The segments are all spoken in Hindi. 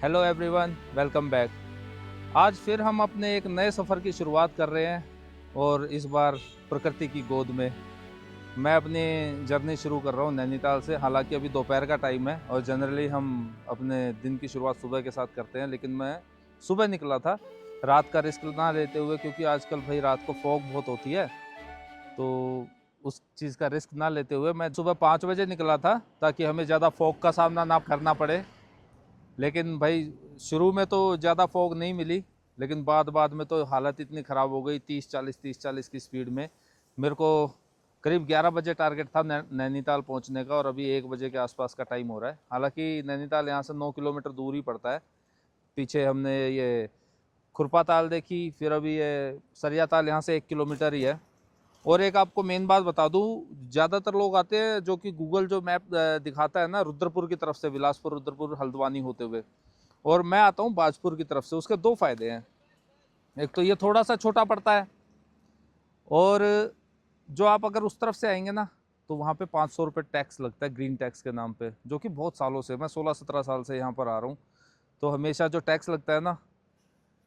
Hello everyone, welcome back. आज फिर हम अपने एक नए सफ़र की शुरुआत कर रहे हैं और इस बार प्रकृति की गोद में। मैं अपनी जर्नी शुरू कर रहा हूँ नैनीताल से। हालांकि अभी दोपहर का टाइम है और जनरली हम अपने दिन की शुरुआत सुबह के साथ करते हैं, लेकिन मैं सुबह निकला था रात का रिस्क ना लेते हुए, क्योंकि आजकल भाई रात को फॉग बहुत होती है, तो उस चीज़ का रिस्क ना लेते हुए मैं सुबह 5 बजे निकला था ताकि हमें ज़्यादा फॉग का सामना ना करना पड़े। लेकिन भाई शुरू में तो ज़्यादा फॉग नहीं मिली, लेकिन बाद में तो हालत इतनी ख़राब हो गई। 30-40 की स्पीड में मेरे को करीब 11 बजे टारगेट था नैनीताल पहुंचने का, और अभी 1 बजे के आसपास का टाइम हो रहा है। हालांकि नैनीताल यहाँ से 9 किलोमीटर दूर ही पड़ता है। पीछे हमने ये खुरपा ताल देखी, फिर अभी ये सरिया ताल यहाँ से 1 किलोमीटर ही है। और एक आपको मेन बात बता दूं, ज़्यादातर लोग आते हैं जो कि गूगल जो मैप दिखाता है ना, रुद्रपुर की तरफ से, बिलासपुर रुद्रपुर हल्द्वानी होते हुए, और मैं आता हूँ बाजपुर की तरफ से। उसके दो फायदे हैं। एक तो ये थोड़ा सा छोटा पड़ता है, और जो आप अगर उस तरफ से आएंगे ना तो वहाँ पे 500 रुपये टैक्स लगता है, ग्रीन टैक्स के नाम पे, जो कि बहुत सालों से, मैं 16-17 साल से यहाँ पर आ रहा हूँ, तो हमेशा जो टैक्स लगता है ना,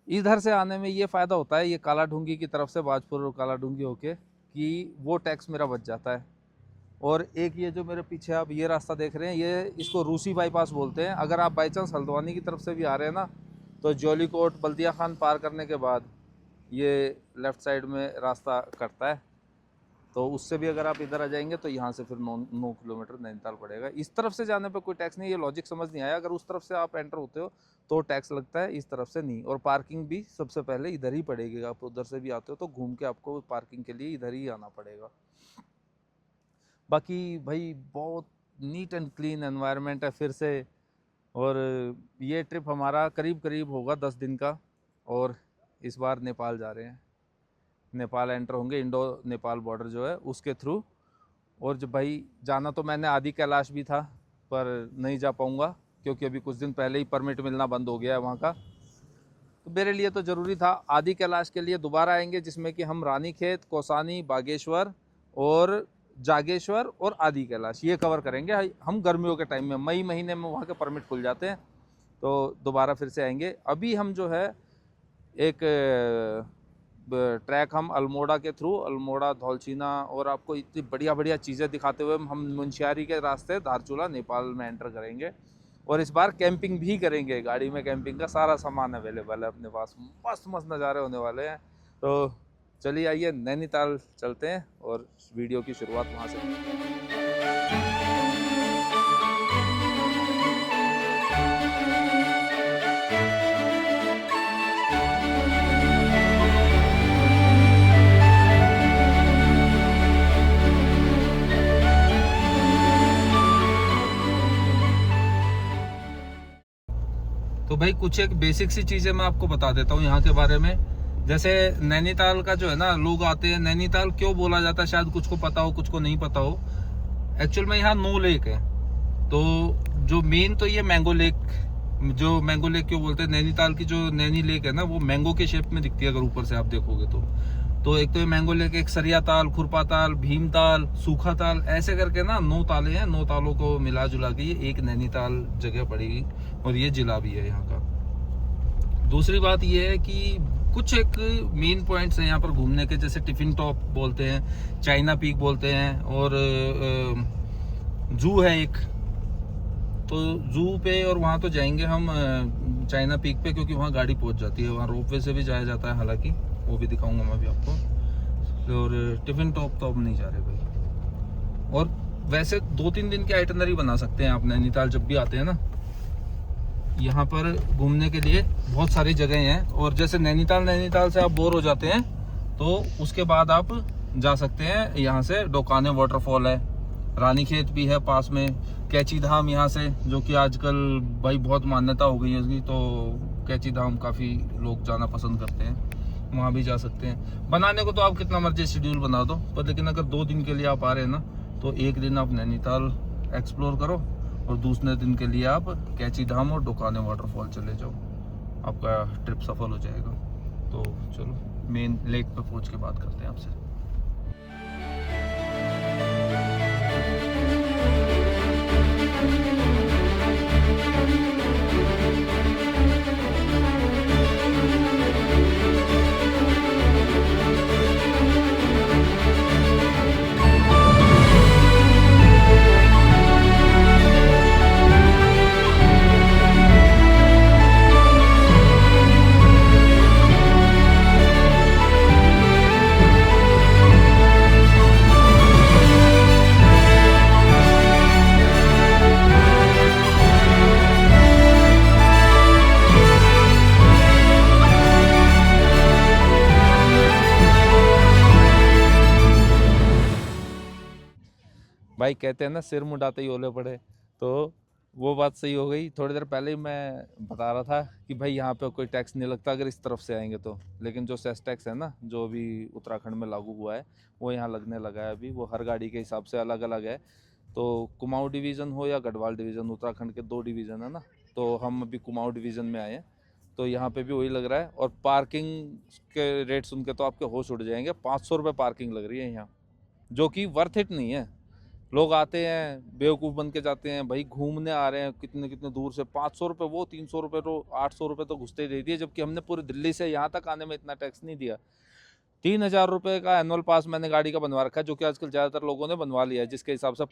इधर से आने में ये फ़ायदा होता है, ये काला ढूंगी की तरफ से बाजपुर और काला ढूंगी होके, कि वो टैक्स मेरा बच जाता है। और एक ये जो मेरे पीछे आप ये रास्ता देख रहे हैं, ये इसको रूसी बाईपास बोलते हैं। अगर आप बाई चांस हल्द्वानी की तरफ से भी आ रहे हैं ना, तो जौलीकोट बल्दिया खान पार करने के बाद ये लेफ़्ट साइड में रास्ता कटता है, तो उससे भी अगर आप इधर आ जाएंगे तो यहाँ से फिर 9 किलोमीटर नैनीताल पड़ेगा। इस तरफ से जाने पे कोई टैक्स नहीं, ये लॉजिक समझ नहीं आया। अगर उस तरफ से आप एंटर होते हो तो टैक्स लगता है, इस तरफ से नहीं। और पार्किंग भी सबसे पहले इधर ही पड़ेगी। आप उधर से भी आते हो तो घूम के आपको पार्किंग के लिए इधर ही आना पड़ेगा। बाकी भाई बहुत नीट एंड क्लीन एनवायरनमेंट है फिर से। और ये ट्रिप हमारा करीब करीब होगा 10 दिन का, और इस बार नेपाल जा रहे हैं। नेपाल एंटर होंगे, इंडो नेपाल बॉर्डर जो है उसके थ्रू। और जब भाई जाना तो मैंने आदि कैलाश भी था, पर नहीं जा पाऊँगा क्योंकि अभी कुछ दिन पहले ही परमिट मिलना बंद हो गया है वहाँ का। तो मेरे लिए तो ज़रूरी था। आदि कैलाश के लिए दोबारा आएंगे, जिसमें कि हम रानीखेत, कौसानी, बागेश्वर और जागेश्वर और आदि कैलाश ये कवर करेंगे हम गर्मियों के टाइम में। मई महीने में वहाँ के परमिट खुल जाते हैं, तो दोबारा फिर से आएंगे। अभी हम जो है एक ट्रैक हम अल्मोड़ा के थ्रू, अल्मोड़ा धौलछीना, और आपको इतनी बढ़िया बढ़िया चीज़ें दिखाते हुए हम मुंशियारी के रास्ते धारचूला नेपाल में एंटर करेंगे। और इस बार कैंपिंग भी करेंगे। गाड़ी में कैंपिंग का सारा सामान अवेलेबल है अपने पास। मस्त मस्त नज़ारे होने वाले हैं। तो चलिए आइए नैनीताल चलते हैं और वीडियो की शुरुआत वहाँ से। तो भाई कुछ एक बेसिक सी चीज़ें मैं आपको बता देता हूँ यहाँ के बारे में। जैसे नैनीताल का जो है ना, लोग आते हैं, नैनीताल क्यों बोला जाता है, शायद कुछ को पता हो कुछ को नहीं पता हो। एक्चुअल में यहाँ 9 लेक है। तो जो मेन तो ये मैंगो लेक, जो मैंगो लेक क्यों बोलते हैं, नैनीताल की जो नैनी लेक है ना, वो मैंगो के शेप में दिखती है अगर ऊपर से आप देखोगे तो एक तो ये मैंगो लेक, एक सरिया ताल, खुरपा ताल, भीम ताल, सूखा ताल, ऐसे करके ना 9 ताले हैं। 9 तालों को मिला जुला के ये एक नैनीताल जगह पड़ेगी, और ये जिला भी है यहाँ का। दूसरी बात ये है कि कुछ एक मेन पॉइंट्स हैं यहाँ पर घूमने के, जैसे टिफिन टॉप बोलते हैं, चाइना पीक बोलते हैं, और जू है एक। तो जू पे और वहाँ तो जाएंगे हम चाइना पीक पे, क्योंकि वहाँ गाड़ी पहुँच जाती है। वहाँ रोपवे से भी जाया जाता है, हालांकि वो भी दिखाऊंगा मैं भी आपको। और टिफिन टॉप तो अब नहीं जा रहे भाई। और वैसे 2-3 दिन की आइटनरी बना सकते हैं आप नैनीताल जब भी आते हैं ना। यहाँ पर घूमने के लिए बहुत सारी जगह हैं, और जैसे नैनीताल से आप बोर हो जाते हैं तो उसके बाद आप जा सकते हैं यहाँ से। डोकाने वाटरफॉल है, रानीखेत भी है पास में, कैची धाम यहाँ से, जो कि आजकल भाई बहुत मान्यता हो गई है उसकी, तो कैची धाम काफ़ी लोग जाना पसंद करते हैं, वहाँ भी जा सकते हैं। बनाने को तो आप कितना मर्जी शेड्यूल बना दो, पर लेकिन अगर 2 दिन के लिए आप आ रहे हैं ना, तो एक दिन आप नैनीताल एक्सप्लोर करो और दूसरे दिन के लिए आप कैची धाम और डोकाने वाटरफॉल चले जाओ, आपका ट्रिप सफल हो जाएगा। तो चलो मेन लेक पे पहुँच के बात करते हैं आपसे। भाई कहते हैं ना सिर मुंडाते ही ओले पड़े, तो वो बात सही हो गई। थोड़ी देर पहले ही मैं बता रहा था कि भाई यहाँ पे कोई टैक्स नहीं लगता अगर इस तरफ से आएंगे तो, लेकिन जो सेस टैक्स है ना जो अभी उत्तराखंड में लागू हुआ है वो यहाँ लगने लगा है अभी। वो हर गाड़ी के हिसाब से अलग अलग है। तो कुमाऊं डिवीज़न हो या गढ़वाल डिवीज़न, उत्तराखंड के 2 डिवीज़न है ना, तो हम अभी कुमाऊं डिवीज़न में आए हैं। तो यहाँ पे भी वही लग रहा है। और पार्किंग के रेट सुन के तो आपके होश उड़ जाएंगे। 500 रुपये पार्किंग लग रही है यहाँ, जो कि वर्थ इट नहीं है। लोग आते हैं बेवकूफ़ बन के जाते हैं, भाई घूमने आ रहे हैं कितने कितने दूर से, 500 रुपये वो, 300 रुपये तो, 800 रुपये तो घुसते ही दे दिए। जबकि हमने पूरी दिल्ली से यहाँ तक आने में इतना टैक्स नहीं दिया। 3000 रुपये का एनुअल पास मैंने गाड़ी का बनवा रखा है, जो कि आजकल ज़्यादातर लोगों ने बनवा लिया है, जिसके हिसाब से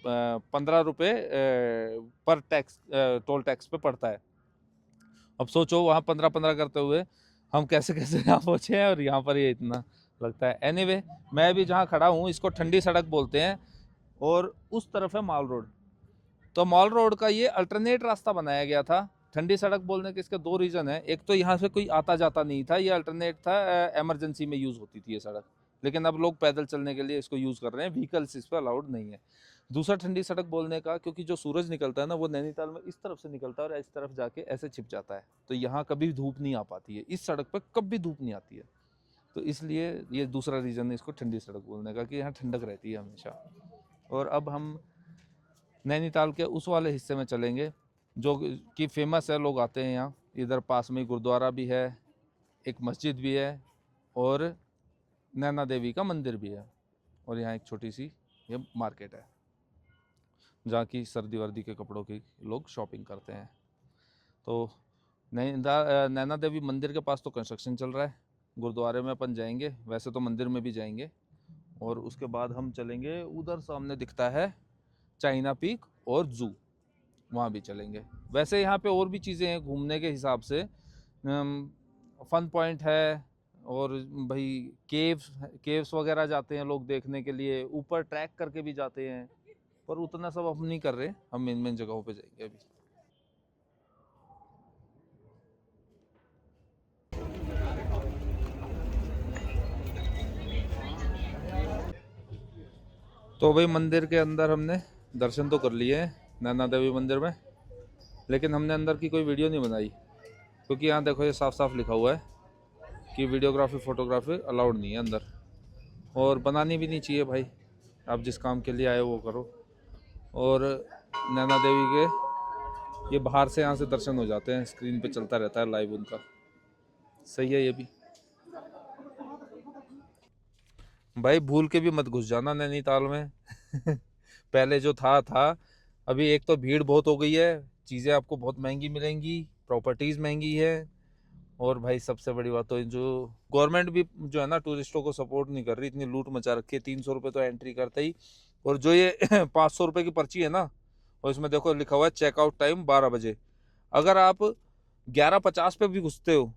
15 रुपये पर टैक्स, टोल टैक्स पे पड़ता है। अब सोचो वहाँ 15-15 करते हुए हम कैसे कैसे यहाँ पहुँचे हैं और यहाँ पर ये इतना लगता है। एनीवे, मैं भी जहाँ खड़ा हूँ इसको ठंडी सड़क बोलते हैं और उस तरफ है माल रोड। तो माल रोड का ये अल्टरनेट रास्ता बनाया गया था। ठंडी सड़क बोलने के इसके 2 रीज़न है। एक तो यहाँ से कोई आता जाता नहीं था, ये अल्टरनेट था, एमरजेंसी में यूज़ होती थी ये सड़क। लेकिन अब लोग पैदल चलने के लिए इसको यूज़ कर रहे हैं, व्हीकल्स इस पर अलाउड नहीं है। दूसरा ठंडी सड़क बोलने का, क्योंकि जो सूरज निकलता है ना वो नैनीताल में इस तरफ से निकलता है और इस तरफ जाके ऐसे छिप जाता है, तो यहाँ कभी धूप नहीं आ पाती है, इस सड़क पर कभी धूप नहीं आती है। तो इसलिए ये दूसरा रीज़न है इसको ठंडी सड़क बोलने का, कि यहाँ ठंडक रहती है हमेशा। और अब हम नैनीताल के उस वाले हिस्से में चलेंगे जो कि फेमस है, लोग आते हैं यहाँ। इधर पास में गुरुद्वारा भी है, एक मस्जिद भी है और नैना देवी का मंदिर भी है। और यहाँ एक छोटी सी ये मार्केट है जहाँ की सर्दी वर्दी के कपड़ों की लोग शॉपिंग करते हैं। तो नैना देवी मंदिर के पास तो कंस्ट्रक्शन चल रहा है। गुरुद्वारे में अपन जाएंगे, वैसे तो मंदिर में भी जाएंगे। और उसके बाद हम चलेंगे, उधर सामने दिखता है चाइना पीक और जू, वहाँ भी चलेंगे। वैसे यहाँ पे और भी चीज़ें हैं घूमने के हिसाब से, फन पॉइंट है और भाई केव्स वगैरह जाते हैं लोग देखने के लिए, ऊपर ट्रैक करके भी जाते हैं, पर उतना सब हम नहीं कर रहे। हम मेन मेन जगहों पे जाएंगे अभी। तो भाई मंदिर के अंदर हमने दर्शन तो कर लिए हैं नैना देवी मंदिर में, लेकिन हमने अंदर की कोई वीडियो नहीं बनाई, क्योंकि यहाँ देखो ये साफ साफ लिखा हुआ है कि वीडियोग्राफी फोटोग्राफी अलाउड नहीं है अंदर। और बनानी भी नहीं चाहिए भाई, आप जिस काम के लिए आए वो करो। और नैना देवी के ये बाहर से यहाँ से दर्शन हो जाते हैं, स्क्रीन पे चलता रहता है लाइव उनका। सही है ये भी। भाई भूल के भी मत घुस जाना नैनीताल में पहले जो था। अभी एक तो भीड़ बहुत हो गई है, चीज़ें आपको बहुत महंगी मिलेंगी, प्रॉपर्टीज़ महंगी है। और भाई सबसे बड़ी बात तो जो गवर्नमेंट भी जो है ना टूरिस्टों को सपोर्ट नहीं कर रही, इतनी लूट मचा रखी है। 300 रुपये तो एंट्री करते ही, और जो ये 500 रुपये की पर्ची है ना, और इसमें देखो लिखा हुआ है चेकआउट टाइम 12 बजे। अगर आप 11:50 पे भी घुसते हो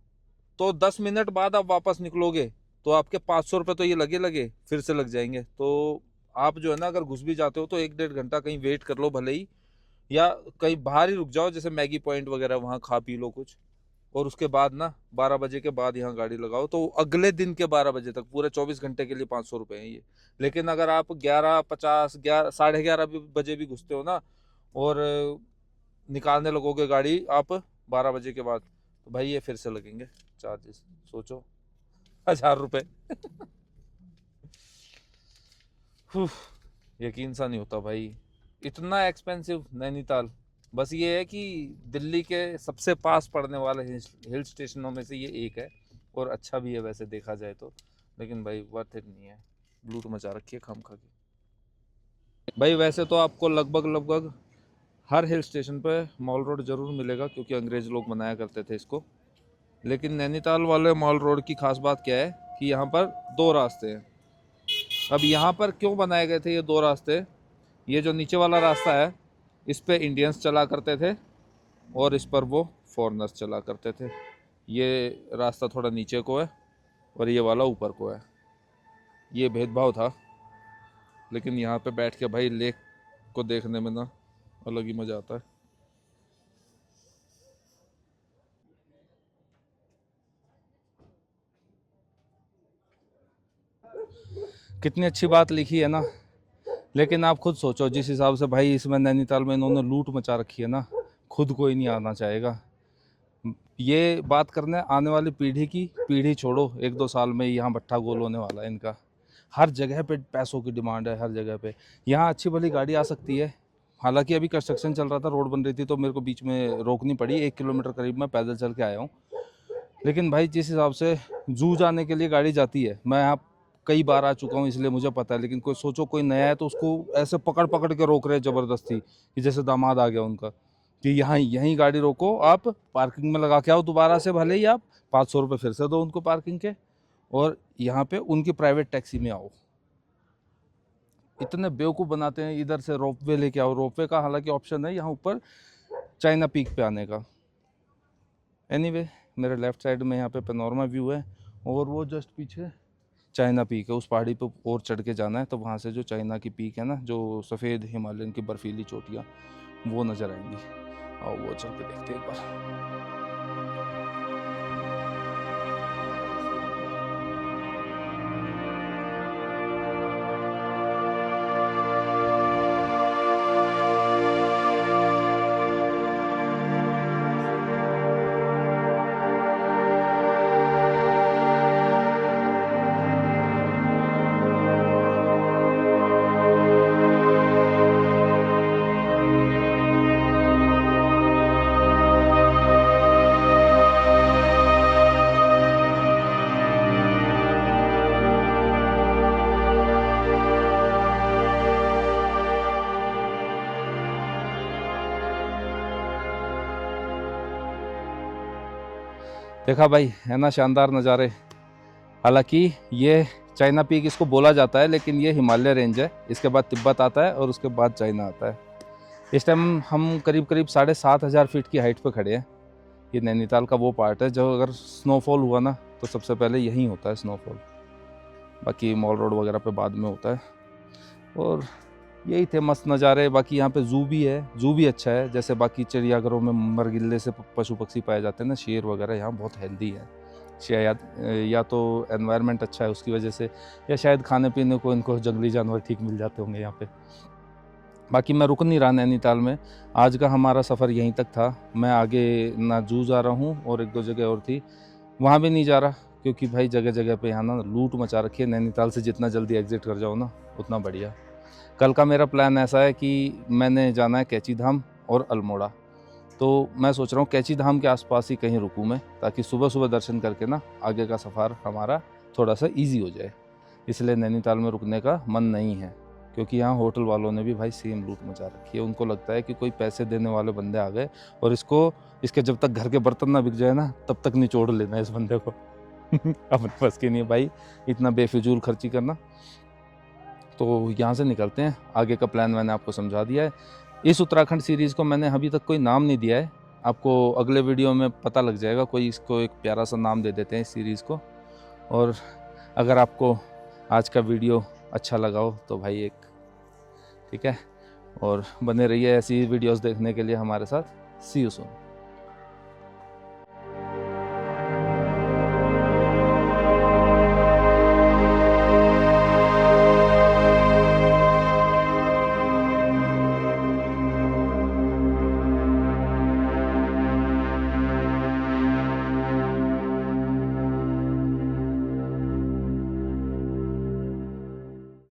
तो 10 मिनट बाद आप वापस निकलोगे तो आपके 500 रुपये तो ये लगे लगे फिर से लग जाएंगे। तो आप जो है ना अगर घुस भी जाते हो तो 1-1.5 घंटा कहीं वेट कर लो भले ही, या कहीं बाहर ही रुक जाओ, जैसे मैगी पॉइंट वगैरह, वहाँ खा पी लो कुछ। और उसके बाद ना 12 बजे के बाद यहाँ गाड़ी लगाओ तो अगले दिन के 12 बजे तक पूरे 24 घंटे के लिए 500 रुपये हैं ये। लेकिन अगर आप 11:50, 11, 11:30 बजे भी घुसते हो ना और निकालने लगोगे गाड़ी आप 12 बजे के बाद, तो भाई ये फिर से लगेंगे चार्जेस। सोचो 1000 रुपये यकीन सा नहीं होता भाई, इतना एक्सपेंसिव नैनीताल। बस ये है कि दिल्ली के सबसे पास पड़ने वाले हिल स्टेशनों में से ये एक है, और अच्छा भी है वैसे देखा जाए तो। लेकिन भाई वर्थ इट नहीं है, लूट मचा रखी है खाम खा की। भाई वैसे तो आपको लगभग लगभग हर हिल स्टेशन पे मॉल रोड ज़रूर मिलेगा, क्योंकि अंग्रेज़ लोग बनाया करते थे इसको। लेकिन नैनीताल वाले मॉल रोड की खास बात क्या है कि यहाँ पर 2 रास्ते हैं। अब यहाँ पर क्यों बनाए गए थे ये 2 रास्ते? ये जो नीचे वाला रास्ता है इस पे इंडियंस चला करते थे और इस पर वो फॉरेनर्स चला करते थे। ये रास्ता थोड़ा नीचे को है और ये वाला ऊपर को है, ये भेदभाव था। लेकिन यहाँ पे बैठ के भाई लेक को देखने में ना अलग ही मज़ा आता है। कितनी अच्छी बात लिखी है ना लेकिन आप खुद सोचो जिस हिसाब से भाई इसमें नैनीताल में इन्होंने लूट मचा रखी है ना, खुद कोई नहीं आना चाहेगा ये बात करने। आने वाली पीढ़ी की, पीढ़ी छोड़ो, 1-2 साल में यहाँ भट्ठा गोल होने वाला है इनका। हर जगह पे पैसों की डिमांड है, हर जगह पे। यहाँ अच्छी भली गाड़ी आ सकती है, हालांकि अभी कंस्ट्रक्शन चल रहा था, रोड बन रही थी, तो मेरे को बीच में रोकनी पड़ी। 1 किलोमीटर करीब मैं पैदल चल के आया हूँ। लेकिन भाई जिस हिसाब से जू जाने के लिए गाड़ी जाती है, मैं यहाँ कई बार आ चुका हूँ इसलिए मुझे पता है। लेकिन कोई सोचो कोई नया है तो उसको ऐसे पकड़ पकड़ के रोक रहे हैं ज़बरदस्ती, कि जैसे दामाद आ गया उनका, कि यहाँ यहीं गाड़ी रोको, आप पार्किंग में लगा के आओ दोबारा से, भले ही आप 500 रुपये फिर से दो उनको पार्किंग के, और यहाँ पे उनकी प्राइवेट टैक्सी में आओ। इतने बेवकूफ़ बनाते हैं। इधर से रोपवे लेके आओ, रोपवे का हालांकि ऑप्शन है यहाँ ऊपर चाइना पीक पे आने का। एनीवे, मेरे लेफ़्ट साइड में यहाँ पे पैनोरमा व्यू है, और वो जस्ट पीछे चाइना पीक है। उस पहाड़ी पे और चढ़ के जाना है, तो वहाँ से जो चाइना की पीक है ना, जो सफ़ेद हिमालयन की बर्फीली चोटियाँ, वो नज़र आएंगी। और वो चल के देखते हैं एक बार। देखा भाई, है ना शानदार नज़ारे। हालांकि ये चाइना पीक इसको बोला जाता है, लेकिन ये हिमालय रेंज है। इसके बाद तिब्बत आता है और उसके बाद चाइना आता है। इस टाइम हम करीब करीब 7,500 फीट की हाइट पे खड़े हैं। ये नैनीताल का वो पार्ट है जो अगर स्नोफॉल हुआ ना, तो सबसे पहले यहीं होता है स्नोफॉल। बाकी मॉल रोड वगैरह पे बाद में होता है। और यही थे मस्त नज़ारे। बाकी यहाँ पे ज़ू भी है, ज़ू भी अच्छा है। जैसे बाकी चिड़ियाघरों में मरगिल्ले से पशु पक्षी पाए जाते हैं ना, शेर वगैरह, यहाँ बहुत हेल्दी है। शायद या तो एनवायरनमेंट अच्छा है उसकी वजह से, या शायद खाने पीने को इनको जंगली जानवर ठीक मिल जाते होंगे यहाँ पे। बाकी मैं रुक नहीं रहा नैनीताल में। आज का हमारा सफ़र यहीं तक था। मैं आगे ना जू जा रहा हूँ, और 1-2 जगह और थी, वहाँ भी नहीं जा रहा, क्योंकि भाई जगह जगह पे यहाँ ना लूट मचा रखी है। नैनीताल से जितना जल्दी एग्जिट कर जाओ ना, उतना बढ़िया। कल का मेरा प्लान ऐसा है कि मैंने जाना है कैची धाम और अल्मोड़ा। तो मैं सोच रहा हूँ कैची धाम के आसपास ही कहीं रुकूँ मैं, ताकि सुबह सुबह दर्शन करके ना आगे का सफ़र हमारा थोड़ा सा इजी हो जाए। इसलिए नैनीताल में रुकने का मन नहीं है, क्योंकि यहाँ होटल वालों ने भी भाई सेम लूट मचा रखी है। उनको लगता है कि कोई पैसे देने वाले बंदे आ गए, और इसके जब तक घर के बर्तन ना बिक जाए ना, तब तक निचोड़ लेना है इस बंदे को। अपने बस की नहीं भाई इतना बेफिजूल खर्ची करना। तो यहाँ से निकलते हैं। आगे का प्लान मैंने आपको समझा दिया है। इस उत्तराखंड सीरीज़ को मैंने अभी तक कोई नाम नहीं दिया है, आपको अगले वीडियो में पता लग जाएगा। कोई इसको एक प्यारा सा नाम दे देते हैं इस सीरीज़ को। और अगर आपको आज का वीडियो अच्छा लगा हो तो भाई एक ठीक है, और बने रहिए ऐसी वीडियोस देखने के लिए हमारे साथ। सी यू सून।